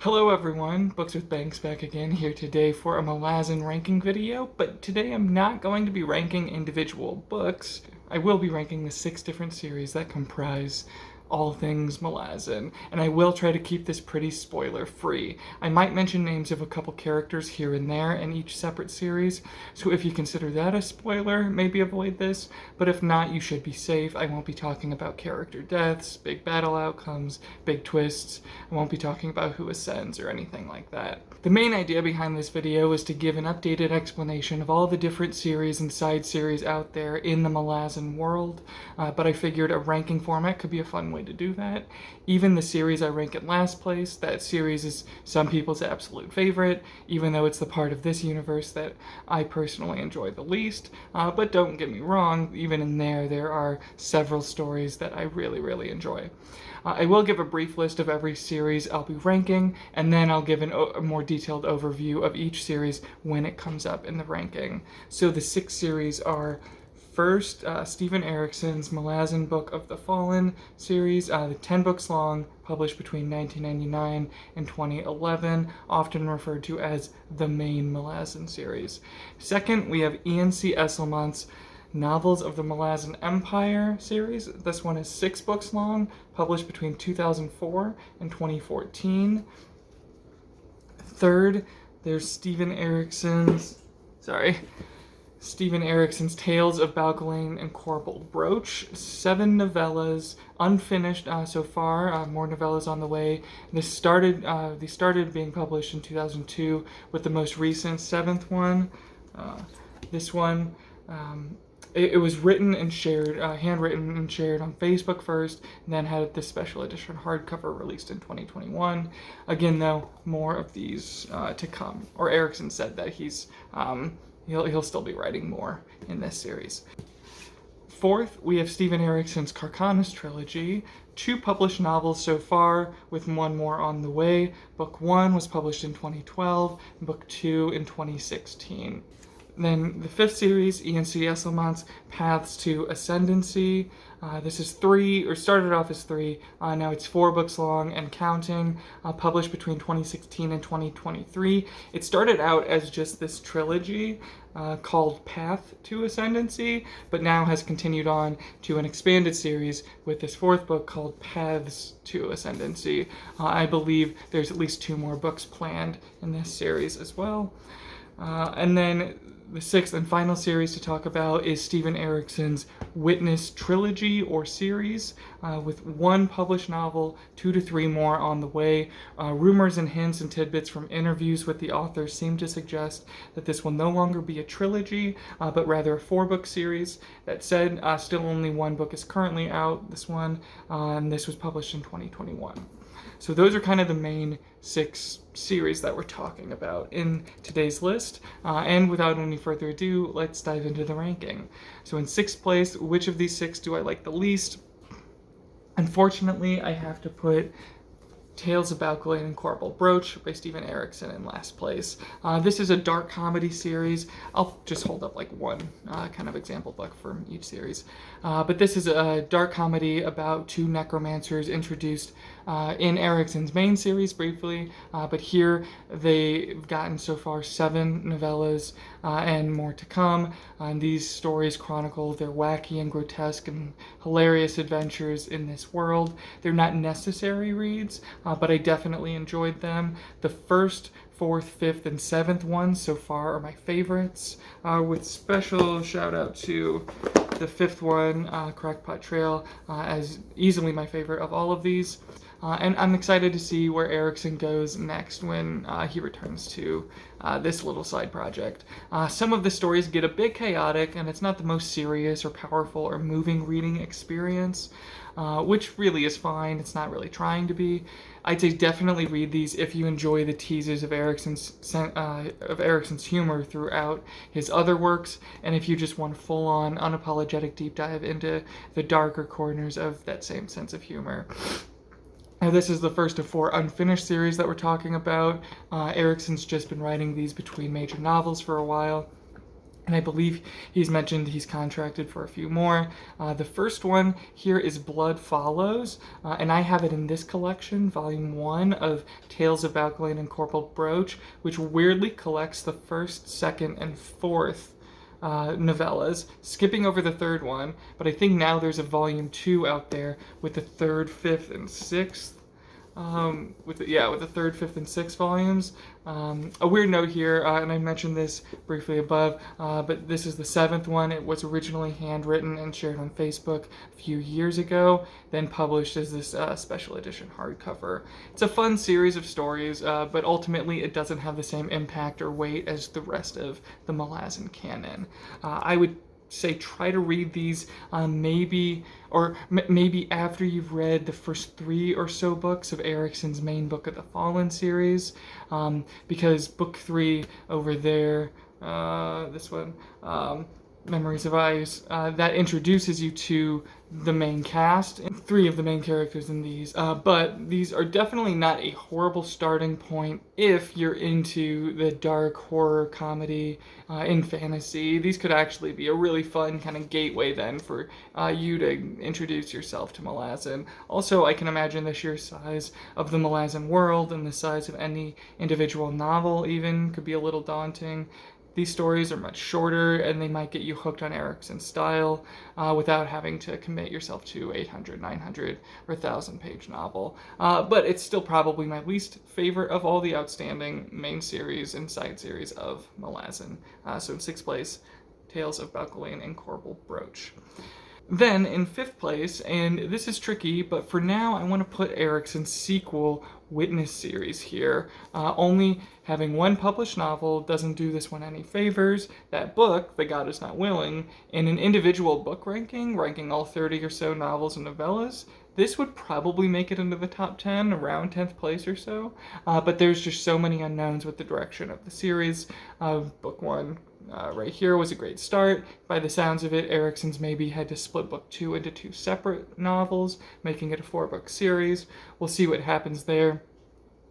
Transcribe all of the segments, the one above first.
Hello everyone, Books with Banks back again here today for a Malazan ranking video, but today I'm not going to be ranking individual books. I will be ranking the 6 different series that comprise all things Malazan, and I will try to keep this pretty spoiler-free. I might mention names of a couple characters here and there in each separate series, so if you consider that a spoiler, maybe avoid this, but if not, you should be safe. I won't be talking about character deaths, big battle outcomes, big twists. I won't be talking about who ascends or anything like that. The main idea behind this video is to give an updated explanation of all the different series and side series out there in the Malazan world, but I figured a ranking format could be a fun way to do that. Even the series I rank in last place, that series is some people's absolute favorite, even though it's the part of this universe that I personally enjoy the least. But don't get me wrong, even in there are several stories that I really enjoy. I will give a brief list of every series I'll be ranking, and then I'll give a more detailed overview of each series when it comes up in the ranking. So the 6 series are: first, Stephen Erikson's Malazan Book of the Fallen series, the 10 books long, published between 1999 and 2011, often referred to as the main Malazan series. Second, we have E.N.C. Esslemont's Novels of the Malazan Empire series. This one is 6 books long, published between 2004 and 2014. Third, there's Stephen Erikson's Tales of Bauchelain and Korbal. Broach, 7 novellas, unfinished so far, more novellas on the way. These started being published in 2002 with the most recent 7th one. This one, it was written and shared, handwritten and shared on Facebook first, and then had this special edition hardcover released in 2021. Again, though, more of these to come. Or Erikson said that he'll still be writing more in this series. Fourth, we have Stephen Erikson's Kharkanas Trilogy, 2 published novels so far, with 1 more on the way. Book 1 was published in 2012, and Book 2 in 2016. Then the 5th series, E.N.C. Esslemont's Paths to Ascendancy. This is started off as 3, now it's 4 books long and counting, published between 2016 and 2023. It started out as just this trilogy called Path to Ascendancy, but now has continued on to an expanded series with this 4th book called Paths to Ascendancy. I believe there's at least 2 more books planned in this series as well. And then the 6th and final series to talk about is Stephen Erikson's Witness Trilogy or series, with 1 published novel, 2 to 3 more on the way. Rumors and hints and tidbits from interviews with the author seem to suggest that this will no longer be a trilogy, but rather a 4-book series. That said, still only 1 book is currently out, this one, and this was published in 2021. So those are kind of the main 6 series that we're talking about in today's list. And without any further ado, let's dive into the ranking. So in 6th place, which of these 6 do I like the least? Unfortunately, I have to put Tales of Bauchelain and Korbal Broach by Stephen Erikson in last place. This is a dark comedy series. I'll just hold up like one kind of example book from each series. But this is a dark comedy about 2 necromancers introduced in Erikson's main series briefly, but here they've gotten so far 7 novellas and more to come. And these stories chronicle their wacky and grotesque and hilarious adventures in this world. They're not necessary reads, but I definitely enjoyed them. The 1st, 4th, 5th, and 7th ones so far are my favorites, with special shout out to the 5th one, Crackpot Trail, as easily my favorite of all of these. And I'm excited to see where Erikson goes next when he returns to this little side project. Some of the stories get a bit chaotic, and it's not the most serious or powerful or moving reading experience, which really is fine. It's not really trying to be. I'd say definitely read these if you enjoy the teases of Erikson's humor throughout his other works, and if you just want a full-on, unapologetic deep dive into the darker corners of that same sense of humor. Now, this is the first of 4 unfinished series that we're talking about. Erikson's just been writing these between major novels for a while. And I believe he's mentioned he's contracted for a few more. The first one here is Blood Follows, and I have it in this collection, Volume 1 of Tales of Bauchelain and Korbal Broach, which weirdly collects the first, second, and fourth novellas, skipping over the third one, but I think now there's a Volume 2 out there with the third, fifth, and sixth. With the third, fifth, and sixth volumes. A weird note here, and I mentioned this briefly above, but this is the seventh one. It was originally handwritten and shared on Facebook a few years ago, then published as this special edition hardcover. It's a fun series of stories, but ultimately it doesn't have the same impact or weight as the rest of the Malazan canon. I would say try to read these maybe after you've read the first 3 or so books of Erikson's main Book of the Fallen series, because book 3 over there, this one, Memories of Ice, that introduces you to the main cast and 3 of the main characters in these, but these are definitely not a horrible starting point if you're into the dark horror comedy in fantasy. These could actually be a really fun kind of gateway then for you to introduce yourself to Malazan. Also, I can imagine the sheer size of the Malazan world and the size of any individual novel even could be a little daunting. These stories are much shorter, and they might get you hooked on Erikson's style without having to commit yourself to 800, 900, or 1,000-page novel. But it's still probably my least favorite of all the outstanding main series and side series of Malazan. So in 6th place, Tales of Bauchelain and Korbal Broach. Then, in 5th place, and this is tricky, but for now I want to put Erikson's sequel, Witness series here. Only having one published novel doesn't do this one any favors. That book, The God Is Not Willing, in an individual book ranking all 30 or so novels and novellas, this would probably make it into the top 10, around 10th place or so. But there's just so many unknowns with the direction of the series. Book 1 right here was a great start. By the sounds of it, Erikson's maybe had to split book 2 into 2 separate novels, making it a 4-book series. We'll see what happens there.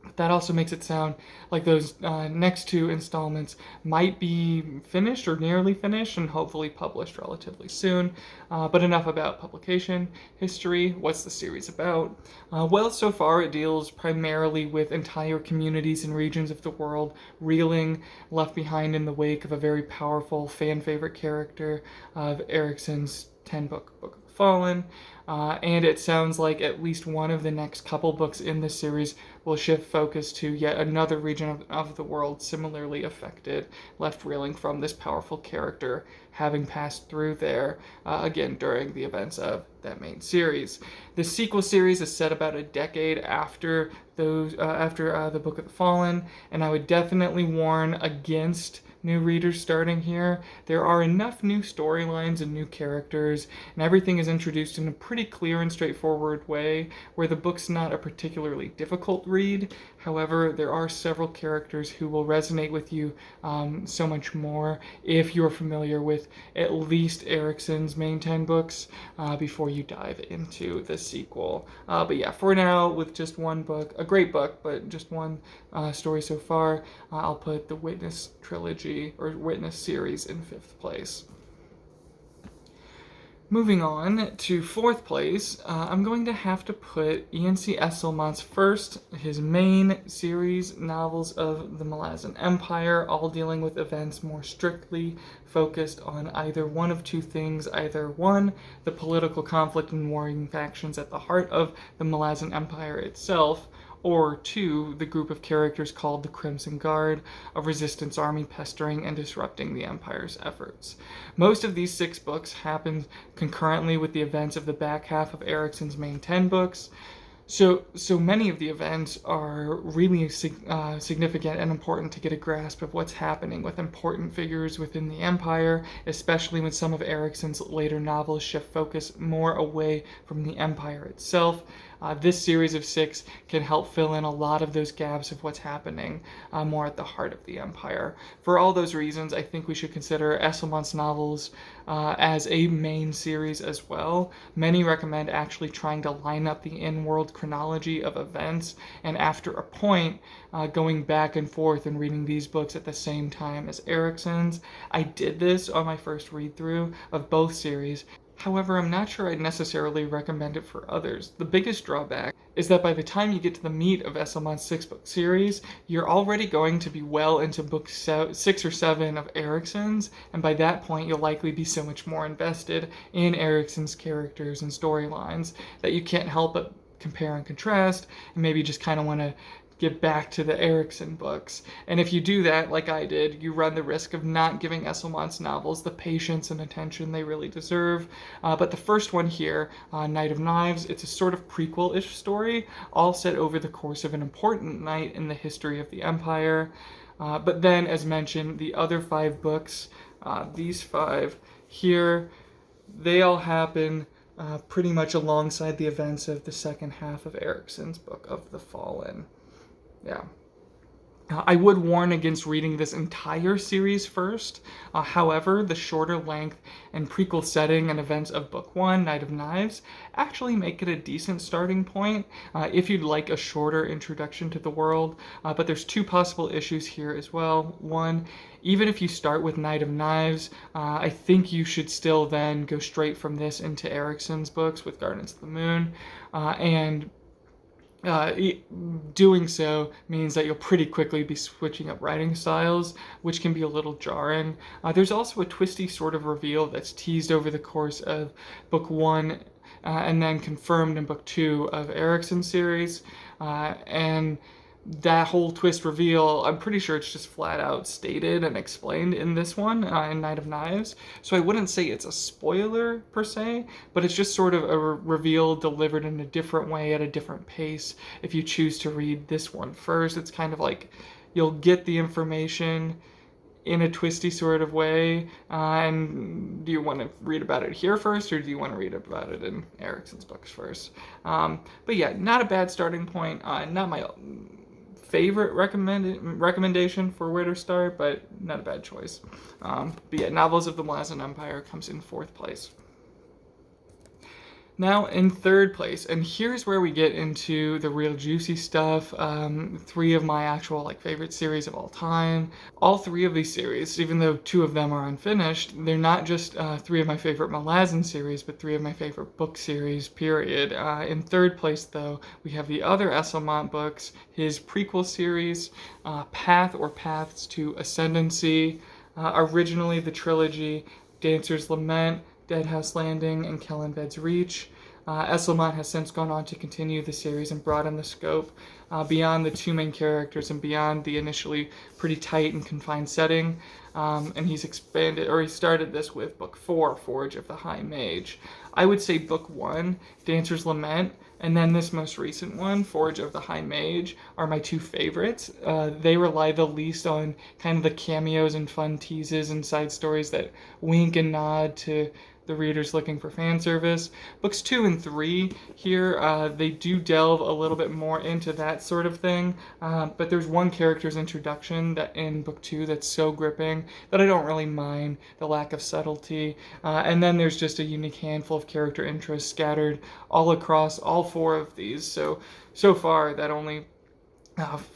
But that also makes it sound like those next 2 installments might be finished or nearly finished and hopefully published relatively soon. But enough about publication history. What's the series about? Well, so far it deals primarily with entire communities and regions of the world reeling, left behind in the wake of a very powerful fan favorite character of Erikson's 10-book Book of the Fallen. And it sounds like at least one of the next couple books in this series will shift focus to yet another region of the world similarly affected, left reeling from this powerful character having passed through there, again, during the events of that main series. The sequel series is set about a decade after the Book of the Fallen, and I would definitely warn against new readers starting here. There are enough new storylines and new characters, and everything is introduced in a pretty clear and straightforward way, where the book's not a particularly difficult read. However, there are several characters who will resonate with you so much more if you're familiar with at least Erikson's main 10 books before you dive into the sequel. But yeah, for now, with just one book, a great book, but just one story so far, I'll put the Witness Trilogy or Witness series in 5th place. Moving on to 4th place, I'm going to have to put E.N.C. Esslemont's first, his main series novels of the Malazan Empire, all dealing with events more strictly focused on either one of 2 things. Either 1, the political conflict and warring factions at the heart of the Malazan Empire itself, or 2, the group of characters called the Crimson Guard, a resistance army pestering and disrupting the Empire's efforts. Most of these 6 books happen concurrently with the events of the back half of Erikson's main 10 books, so many of the events are really significant and important to get a grasp of what's happening with important figures within the Empire, especially when some of Erikson's later novels shift focus more away from the Empire itself. This series of 6 can help fill in a lot of those gaps of what's happening more at the heart of the Empire. For all those reasons, I think we should consider Esslemont's novels as a main series as well. Many recommend actually trying to line up the in-world chronology of events, and after a point, going back and forth and reading these books at the same time as Erikson's. I did this on my first read-through of both series. However, I'm not sure I'd necessarily recommend it for others. The biggest drawback is that by the time you get to the meat of Esslemont's 6-book series, you're already going to be well into book 6 or 7 of Erikson's, and by that point you'll likely be so much more invested in Erikson's characters and storylines that you can't help but compare and contrast, and maybe just kind of want to get back to the Erikson books. And if you do that, like I did, you run the risk of not giving Esslemont's novels the patience and attention they really deserve. But the first one here, Knight of Knives, it's a sort of prequel-ish story, all set over the course of an important night in the history of the Empire. But then, as mentioned, the other 5 books, these 5 here, they all happen pretty much alongside the events of the second half of Erikson's Book of the Fallen. Yeah. I would warn against reading this entire series first. However, the shorter length and prequel setting and events of Book 1, Knight of Knives, actually make it a decent starting point if you'd like a shorter introduction to the world. But there's 2 possible issues here as well. One, even if you start with Knight of Knives, I think you should still then go straight from this into Erikson's books with Gardens of the Moon. Doing so means that you'll pretty quickly be switching up writing styles, which can be a little jarring. There's also a twisty sort of reveal that's teased over the course of Book 1 and then confirmed in Book 2 of Erikson's series. And that whole twist reveal, I'm pretty sure it's just flat out stated and explained in this one, in Knight of Knives. So I wouldn't say it's a spoiler per se, but it's just sort of a reveal delivered in a different way at a different pace. If you choose to read this one first, it's kind of like you'll get the information in a twisty sort of way. And do you want to read about it here first, or do you want to read about it in Erikson's books first? But yeah, not a bad starting point. Not my favorite recommendation for where to start, but not a bad choice. But yeah, Novels of the Malazan Empire comes in 4th place. Now in 3rd place, and here's where we get into the real juicy stuff. 3 of my actual favorite series of all time. All 3 of these series, even though 2 of them are unfinished, they're not just 3 of my favorite Malazan series, but 3 of my favorite book series, period. In 3rd place, though, we have the other Esslemont books, his prequel series, Path or Paths to Ascendancy, originally the trilogy Dancer's Lament, Deadhouse Landing, and Kellanved's Reach. Esslemont has since gone on to continue the series and broaden the scope beyond the 2 main characters and beyond the initially pretty tight and confined setting. And he's expanded, or he started this with Book 4, Forge of the High Mage. I would say Book 1, Dancer's Lament, and then this most recent one, Forge of the High Mage, are my 2 favorites. They rely the least on kind of the cameos and fun teases and side stories that wink and nod to the readers looking for fan service. Books 2 and 3 here, they do delve a little bit more into that sort of thing, but there's one character's introduction that in Book 2 that's so gripping that I don't really mind the lack of subtlety, and then there's just a unique handful of character interests scattered all across all 4 of these, so far that only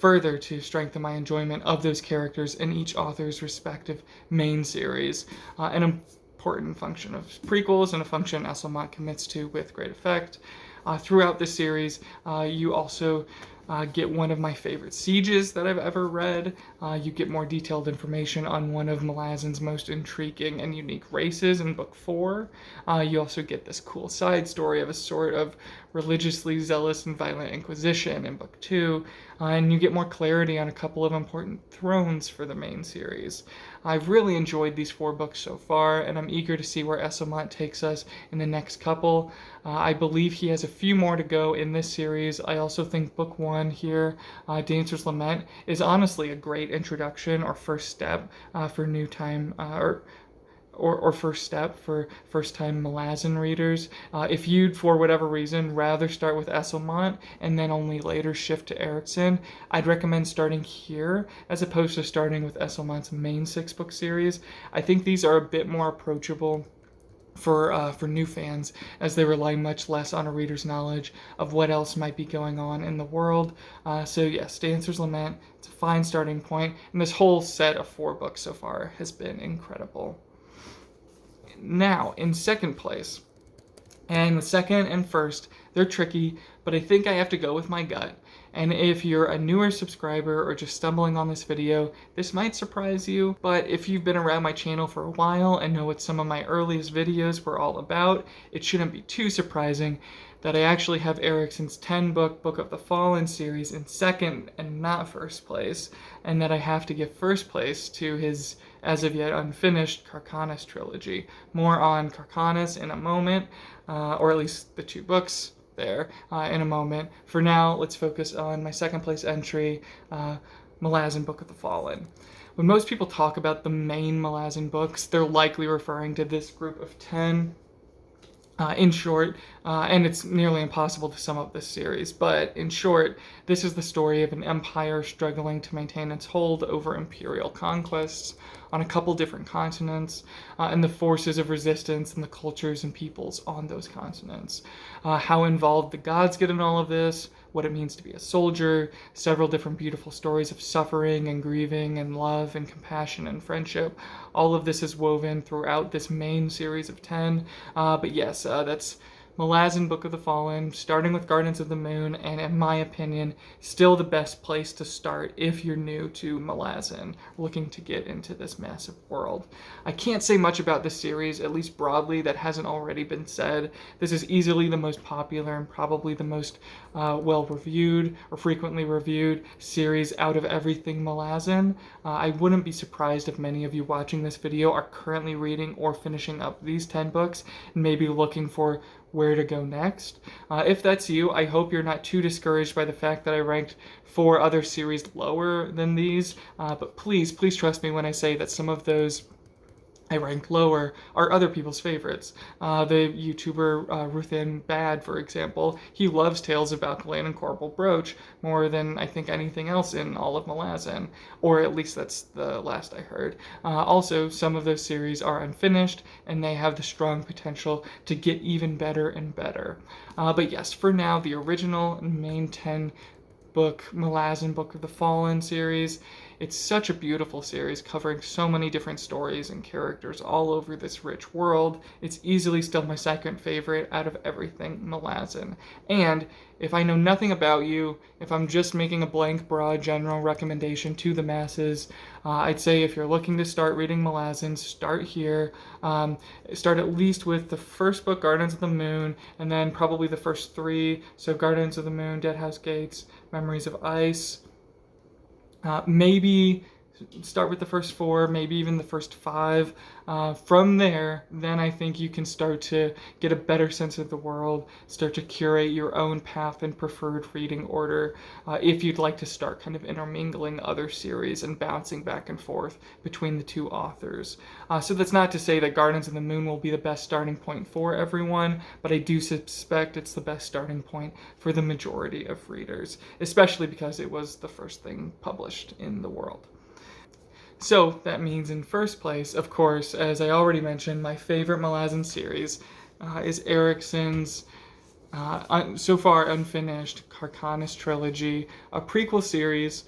further to strengthen my enjoyment of those characters in each author's respective main series. An important function of prequels and a function Esslemont commits to with great effect. Throughout the series, you also get one of my favorite sieges that I've ever read. You get more detailed information on one of Malazan's most intriguing and unique races in Book 4. You also get this cool side story of a sort of religiously zealous and violent inquisition in Book 2, and you get more clarity on a couple of important thrones for the main series. I've really enjoyed these 4 books so far, and I'm eager to see where Esslemont takes us in the next couple. I believe he has a few more to go in this series. I also think Book 1 here, Dancer's Lament, is honestly a great introduction or first step for new time, or or first step for first-time Malazan readers. If you'd, for whatever reason, rather start with Esslemont and then only later shift to Erikson, I'd recommend starting here as opposed to starting with Esslemont's main 6-book series. I think these are a bit more approachable for new fans, as they rely much less on a reader's knowledge of what else might be going on in the world. So yes, Dancer's Lament, it's a fine starting point, and this whole set of 4 books so far has been incredible. Now, in second place, and the second and first, they're tricky, but I think I have to go with my gut. And if you're a newer subscriber or just stumbling on this video, this might surprise you, but if you've been around my channel for a while and know what some of my earliest videos were all about, it shouldn't be too surprising that I actually have Erikson's 10-book Book of the Fallen series in second and not first place, and that I have to give first place to his as of yet unfinished Kharkanas Trilogy. More on Kharkanas in a moment, or at least the 2 books there in a moment. For now, let's focus on my second place entry, Malazan Book of the Fallen. When most people talk about the main Malazan books, they're likely referring to this group of 10. In short, and it's nearly impossible to sum up this series, but in short, this is the story of an empire struggling to maintain its hold over imperial conquests on a couple different continents, and the forces of resistance and the cultures and peoples on those continents. How involved the gods get in all of this, what it means to be a soldier, several different beautiful stories of suffering and grieving and love and compassion and friendship. All of this is woven throughout this main series of 10. But yes, that's Malazan Book of the Fallen, starting with Gardens of the Moon, and in my opinion, still the best place to start if you're new to Malazan, looking to get into this massive world. I can't say much about this series, at least broadly, that hasn't already been said. This is easily the most popular and probably the most well-reviewed or frequently reviewed series out of everything Malazan. I wouldn't be surprised if many of you watching this video are currently reading or finishing up these 10 books and maybe looking for where to go next. If that's you, I hope you're not too discouraged by the fact that I ranked 4 other series lower than these, but please trust me when I say that some of those I rank lower are other people's favorites. The YouTuber Ruthin Bad, for example, he loves Tales of Bauchelain and Korbal Broach more than I think anything else in all of Malazan, or at least that's the last I heard. Also, some of those series are unfinished, and they have the strong potential to get even better and better. But yes, for now, the original main 10-book Malazan Book of the Fallen series. It's such a beautiful series covering so many different stories and characters all over this rich world. It's easily still my second favorite out of everything Malazan. And if I know nothing about you, if I'm just making a blank, broad, general recommendation to the masses, I'd say if you're looking to start reading Malazan, start here. Start at least with the first book, Gardens of the Moon, and then probably the first 3. So Gardens of the Moon, Deadhouse Gates, Memories of Ice. Maybe start with the first 4, maybe even the first 5. From there, then I think you can start to get a better sense of the world, start to curate your own path and preferred reading order, if you'd like to start kind of intermingling other series and bouncing back and forth between the 2 authors. So that's not to say that Gardens of the Moon will be the best starting point for everyone, but I do suspect it's the best starting point for the majority of readers, especially because it was the first thing published in the world. So that means in first place, of course, as I already mentioned, my favorite Malazan series is Erikson's so far unfinished Kharkanas Trilogy, a prequel series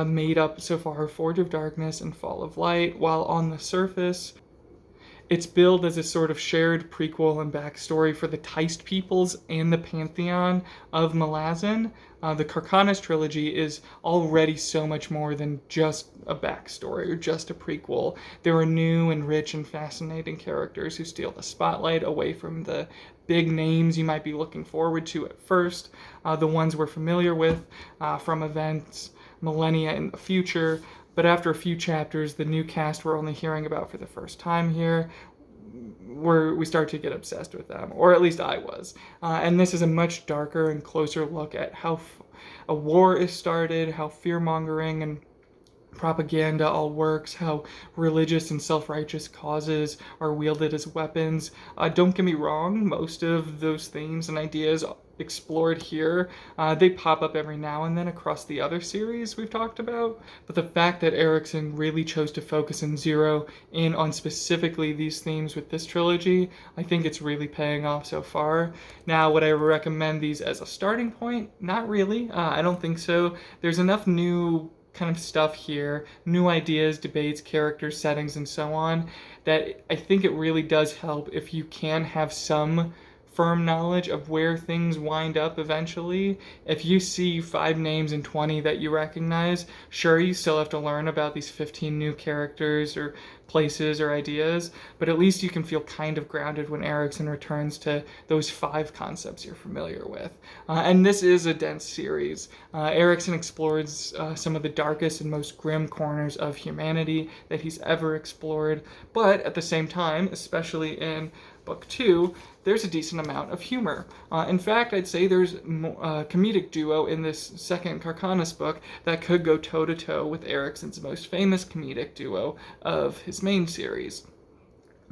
made up so far of Forge of Darkness and Fall of Light, while on the surface it's billed as a sort of shared prequel and backstory for the Teist peoples and the pantheon of Malazan. The Kharkanas Trilogy is already so much more than just a backstory or just a prequel. There are new and rich and fascinating characters who steal the spotlight away from the big names you might be looking forward to at first, the ones we're familiar with from events millennia in the future. But after a few chapters, the new cast we're only hearing about for the first time here, we start to get obsessed with them, or at least I was. And this is a much darker and closer look at how a war is started, how fear-mongering and propaganda all works, how religious and self-righteous causes are wielded as weapons. Don't get me wrong, most of those themes and ideas explored here, they pop up every now and then across the other series we've talked about, but the fact that Erikson really chose to focus and zero in on specifically these themes with this trilogy, I think it's really paying off so far. Now, would I recommend these as a starting point? Not really. I don't think so. There's enough new kind of stuff here, new ideas, debates, characters, settings, and so on, that I think it really does help if you can have some firm knowledge of where things wind up eventually. If you see 5 names in 20 that you recognize, sure, you still have to learn about these 15 new characters or places or ideas, but at least you can feel kind of grounded when Erikson returns to those 5 concepts you're familiar with. And this is a dense series. Erikson explores some of the darkest and most grim corners of humanity that he's ever explored, but at the same time, especially in Book 2, there's a decent amount of humor. In fact, I'd say there's a comedic duo in this second Kharkanas book that could go toe-to-toe with Erikson's most famous comedic duo of his main series.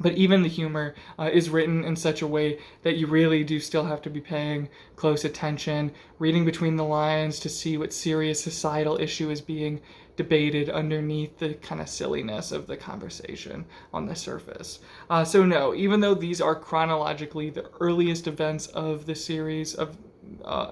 But even the humor is written in such a way that you really do still have to be paying close attention, reading between the lines to see what serious societal issue is being debated underneath the kind of silliness of the conversation on the surface. So no, even though these are chronologically the earliest events of the series of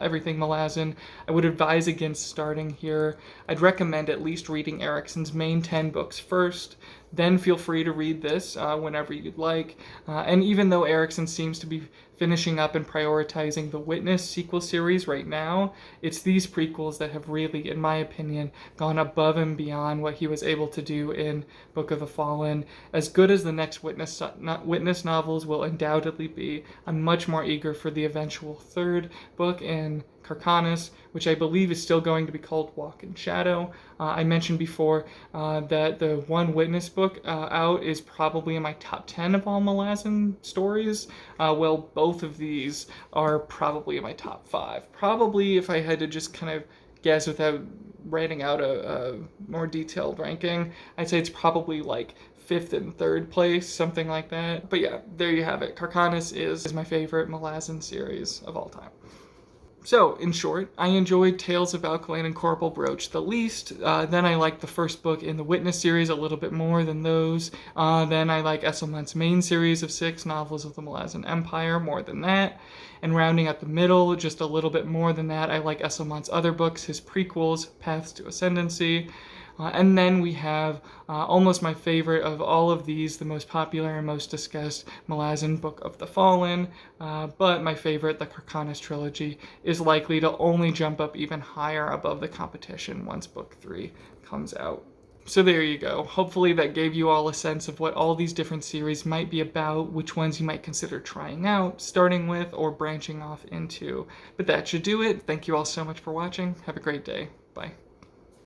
everything Malazan, I would advise against starting here. I'd recommend at least reading Erikson's main 10 books first, then feel free to read this whenever you'd like. And even though Erikson seems to be finishing up and prioritizing the Witness sequel series right now, it's these prequels that have really, in my opinion, gone above and beyond what he was able to do in Book of the Fallen. As good as the next Witness novels will undoubtedly be, I'm much more eager for the eventual 3rd book in Kharkanas, which I believe is still going to be called Walk in Shadow. I mentioned before that the one Witness book out is probably in my top 10 of all Malazan stories. Well, both of these are probably in my top 5. Probably, if I had to just kind of guess without writing out a more detailed ranking, I'd say it's probably like 5th and 3rd place, something like that. But yeah, there you have it. Kharkanas is my favorite Malazan series of all time. So, in short, I enjoyed Tales of Bauchelain and Korbal Broach the least. Then I liked the first book in the Witness series a little bit more than those. Then I like Esslemont's main series of 6 novels of the Malazan Empire more than that. And rounding out the middle, just a little bit more than that, I like Esslemont's other books, his prequels, Paths to Ascendancy. And then we have almost my favorite of all of these, the most popular and most discussed Malazan Book of the Fallen, but my favorite, the Kharkanas Trilogy, is likely to only jump up even higher above the competition once Book 3 comes out. So there you go. Hopefully that gave you all a sense of what all these different series might be about, which ones you might consider trying out, starting with, or branching off into. But that should do it. Thank you all so much for watching. Have a great day. Bye.